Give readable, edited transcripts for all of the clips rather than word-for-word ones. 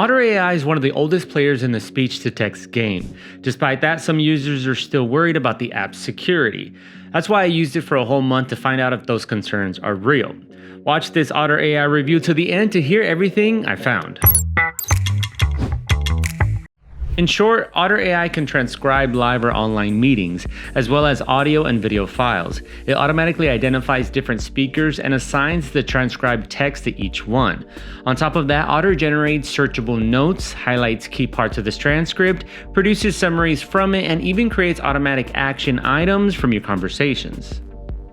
Otter AI is one of the oldest players in the speech-to-text game. Despite that, some users are still worried about the app's security. That's why I used it for a whole month to find out if those concerns are real. Watch this Otter AI review to the end to hear everything I found. In short, Otter AI can transcribe live or online meetings, as well as audio and video files. It automatically identifies different speakers and assigns the transcribed text to each one. On top of that, Otter generates searchable notes, highlights key parts of this transcript, produces summaries from it, and even creates automatic action items from your conversations.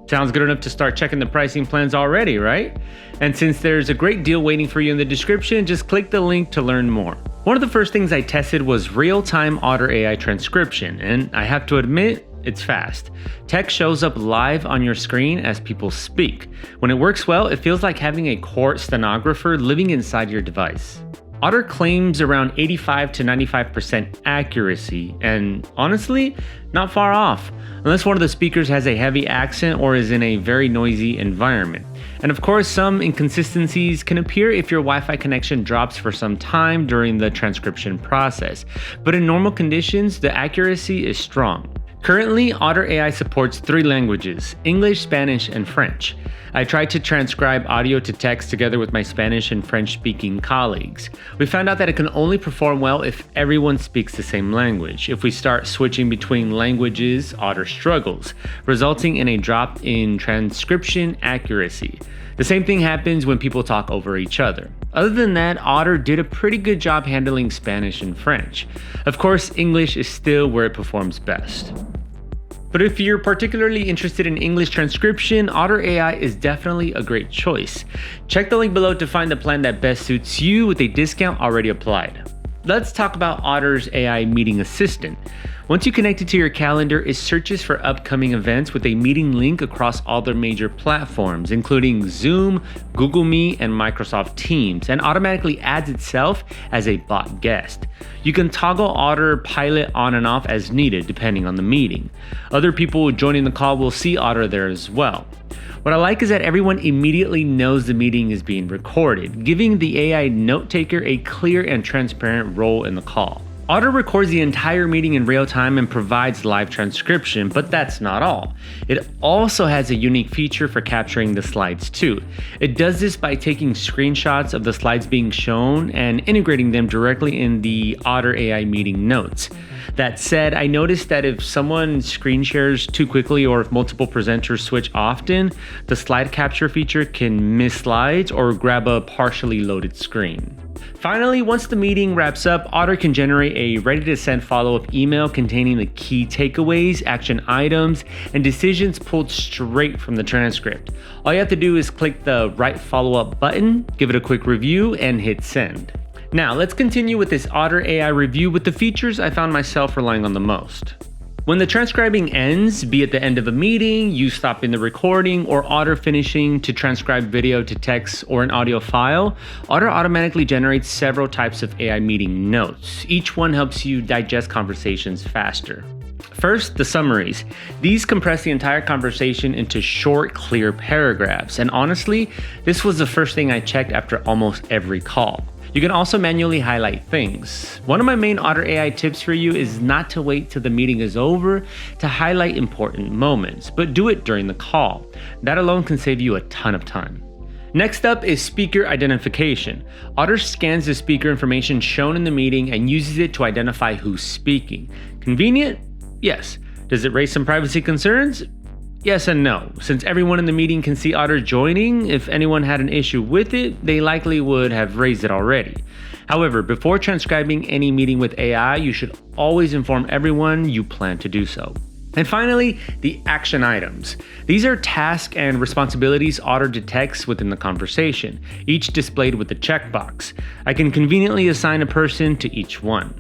Sounds good enough to start checking the pricing plans already, right? And since there's a great deal waiting for you in the description, just click the link to learn more. One of the first things I tested was real-time Otter AI transcription, and I have to admit, it's fast. Text shows up live on your screen as people speak. When it works well, it feels like having a court stenographer living inside your device. Otter claims around 85 to 95% accuracy, and honestly, not far off, unless one of the speakers has a heavy accent or is in a very noisy environment. And of course, some inconsistencies can appear if your Wi-Fi connection drops for some time during the transcription process, but in normal conditions, the accuracy is strong. Currently, Otter AI supports 3 languages, English, Spanish, and French. I tried to transcribe audio to text together with my Spanish and French-speaking colleagues. We found out that it can only perform well if everyone speaks the same language. If we start switching between languages, Otter struggles, resulting in a drop in transcription accuracy. The same thing happens when people talk over each other. Other than that, Otter did a pretty good job handling Spanish and French. Of course, English is still where it performs best. But if you're particularly interested in English transcription, Otter AI is definitely a great choice. Check the link below to find the plan that best suits you with a discount already applied. Let's talk about Otter's AI meeting assistant. Once you connect it to your calendar, it searches for upcoming events with a meeting link across all their major platforms, including Zoom, Google Meet, and Microsoft Teams, and automatically adds itself as a bot guest. You can toggle Otter Pilot on and off as needed, depending on the meeting. Other people joining the call will see Otter there as well. What I like is that everyone immediately knows the meeting is being recorded, giving the AI note taker a clear and transparent role in the call. Otter records the entire meeting in real time and provides live transcription, but that's not all. It also has a unique feature for capturing the slides too. It does this by taking screenshots of the slides being shown and integrating them directly in the Otter AI meeting notes. That said, I noticed that if someone screen shares too quickly or if multiple presenters switch often, the slide capture feature can miss slides or grab a partially loaded screen. Finally, once the meeting wraps up, Otter can generate a ready-to-send follow-up email containing the key takeaways, action items, and decisions pulled straight from the transcript. All you have to do is click the right follow-up button, give it a quick review, and hit send. Now, let's continue with this Otter AI review with the features I found myself relying on the most. When the transcribing ends, be it the end of a meeting, you stopping the recording, or Otter finishing to transcribe video to text or an audio file, Otter automatically generates several types of AI meeting notes. Each one helps you digest conversations faster. First, the summaries. These compress the entire conversation into short, clear paragraphs, and honestly, this was the first thing I checked after almost every call. You can also manually highlight things. One of my main Otter AI tips for you is not to wait till the meeting is over to highlight important moments, but do it during the call. That alone can save you a ton of time. Next up is speaker identification. Otter scans the speaker information shown in the meeting and uses it to identify who's speaking. Convenient? Yes. Does it raise some privacy concerns? Yes and no. Since everyone in the meeting can see Otter joining, if anyone had an issue with it, they likely would have raised it already. However, before transcribing any meeting with AI, you should always inform everyone you plan to do so. And finally, the action items. These are tasks and responsibilities Otter detects within the conversation, each displayed with a checkbox. I can conveniently assign a person to each one.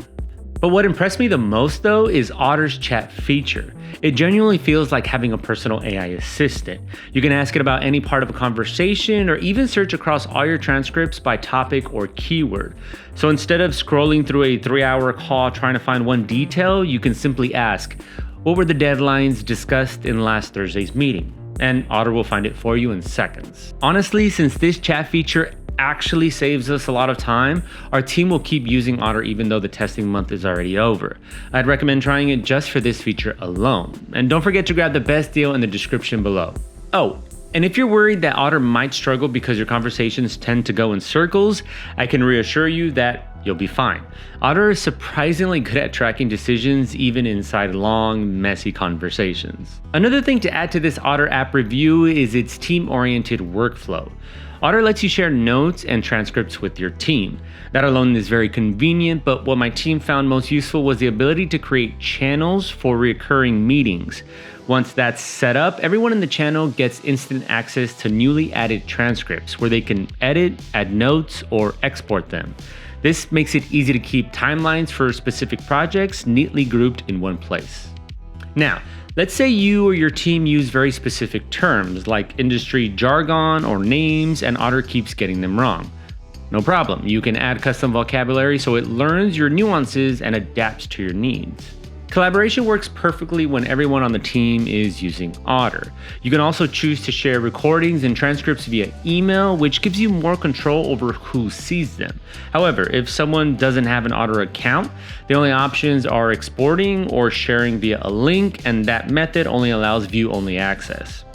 But what impressed me the most though is Otter's chat feature. It genuinely feels like having a personal AI assistant. You can ask it about any part of a conversation or even search across all your transcripts by topic or keyword. So instead of scrolling through a 3-hour call trying to find one detail, you can simply ask, what were the deadlines discussed in last Thursday's meeting? And Otter will find it for you in seconds. Honestly, since this chat feature actually saves us a lot of time, our team will keep using Otter even though the testing month is already over. I'd recommend trying it just for this feature alone. And don't forget to grab the best deal in the description below. Oh, and if you're worried that Otter might struggle because your conversations tend to go in circles, I can reassure you that you'll be fine. Otter is surprisingly good at tracking decisions even inside long, messy conversations. Another thing to add to this Otter app review is its team-oriented workflow. Otter lets you share notes and transcripts with your team. That alone is very convenient, but what my team found most useful was the ability to create channels for recurring meetings. Once that's set up, everyone in the channel gets instant access to newly added transcripts where they can edit, add notes, or export them. This makes it easy to keep timelines for specific projects neatly grouped in one place. Now, let's say you or your team use very specific terms like industry jargon or names and Otter keeps getting them wrong. No problem, you can add custom vocabulary so it learns your nuances and adapts to your needs. Collaboration works perfectly when everyone on the team is using Otter. You can also choose to share recordings and transcripts via email, which gives you more control over who sees them. However, if someone doesn't have an Otter account, the only options are exporting or sharing via a link, and that method only allows view-only access.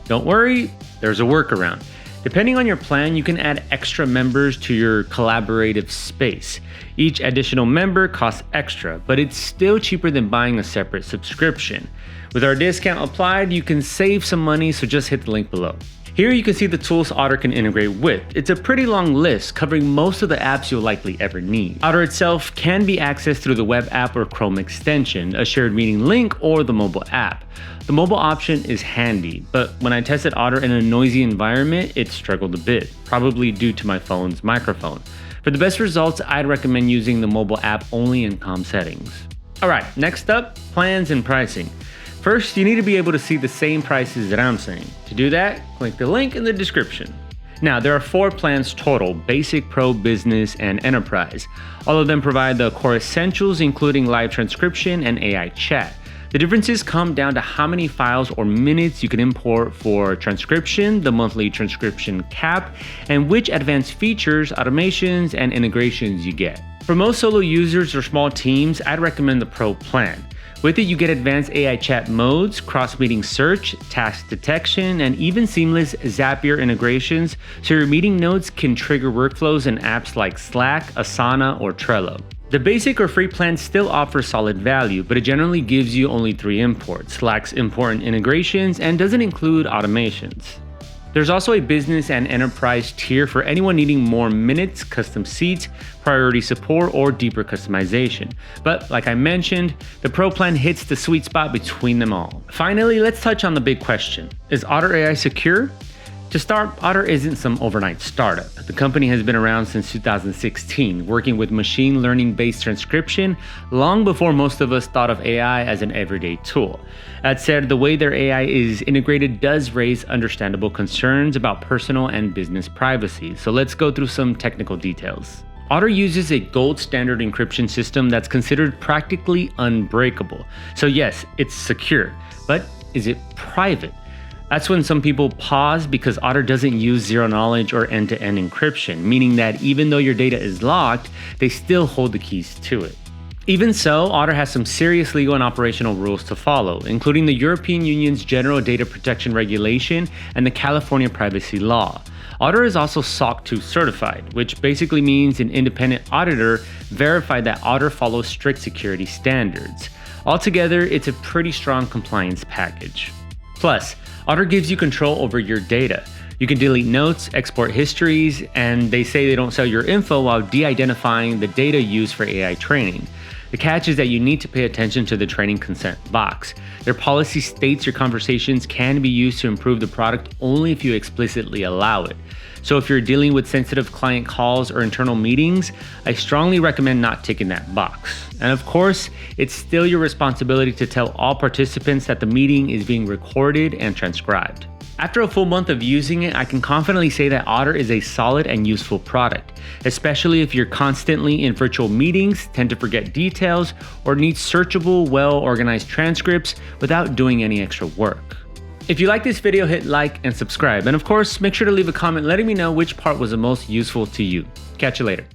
Don't worry, there's a workaround. Depending on your plan, you can add extra members to your collaborative space. Each additional member costs extra, but it's still cheaper than buying a separate subscription. With our discount applied, you can save some money, so just hit the link below. Here you can see the tools Otter can integrate with. It's a pretty long list covering most of the apps you'll likely ever need. Otter itself can be accessed through the web app or Chrome extension, a shared meeting link, or the mobile app. The mobile option is handy, but when I tested Otter in a noisy environment, it struggled a bit, probably due to my phone's microphone. For the best results, I'd recommend using the mobile app only in calm settings. Alright, next up, plans and pricing. First, you need to be able to see the same prices that I'm saying. To do that, click the link in the description. Now, there are 4 plans total: Basic, Pro, Business, and Enterprise. All of them provide the core essentials, including live transcription and AI chat. The differences come down to how many files or minutes you can import for transcription, the monthly transcription cap, and which advanced features, automations, and integrations you get. For most solo users or small teams, I'd recommend the Pro plan. With it, you get advanced AI chat modes, cross-meeting search, task detection, and even seamless Zapier integrations, so your meeting notes can trigger workflows in apps like Slack, Asana, or Trello. The basic or free plan still offers solid value, but it generally gives you only 3 imports, lacks important integrations, and doesn't include automations. There's also a business and enterprise tier for anyone needing more minutes, custom seats, priority support, or deeper customization. But like I mentioned, the Pro plan hits the sweet spot between them all. Finally, let's touch on the big question. Is Otter AI secure? To start, Otter isn't some overnight startup. The company has been around since 2016, working with machine learning-based transcription long before most of us thought of AI as an everyday tool. That said, the way their AI is integrated does raise understandable concerns about personal and business privacy, so let's go through some technical details. Otter uses a gold standard encryption system that's considered practically unbreakable. So yes, it's secure, but is it private? That's when some people pause, because Otter doesn't use zero-knowledge or end-to-end encryption, meaning that even though your data is locked, they still hold the keys to it. Even so, Otter has some serious legal and operational rules to follow, including the European Union's General Data Protection Regulation and the California Privacy Law. Otter is also SOC 2 certified, which basically means an independent auditor verified that Otter follows strict security standards. Altogether, it's a pretty strong compliance package. Plus, Otter gives you control over your data. You can delete notes, export histories, and they say they don't sell your info while de-identifying the data used for AI training. The catch is that you need to pay attention to the training consent box. Their policy states your conversations can be used to improve the product only if you explicitly allow it. So if you're dealing with sensitive client calls or internal meetings, I strongly recommend not ticking that box. And of course, it's still your responsibility to tell all participants that the meeting is being recorded and transcribed. After a full month of using it, I can confidently say that Otter is a solid and useful product, especially if you're constantly in virtual meetings, tend to forget details, or need searchable, well-organized transcripts without doing any extra work. If you like this video, hit like and subscribe. And of course, make sure to leave a comment letting me know which part was the most useful to you. Catch you later.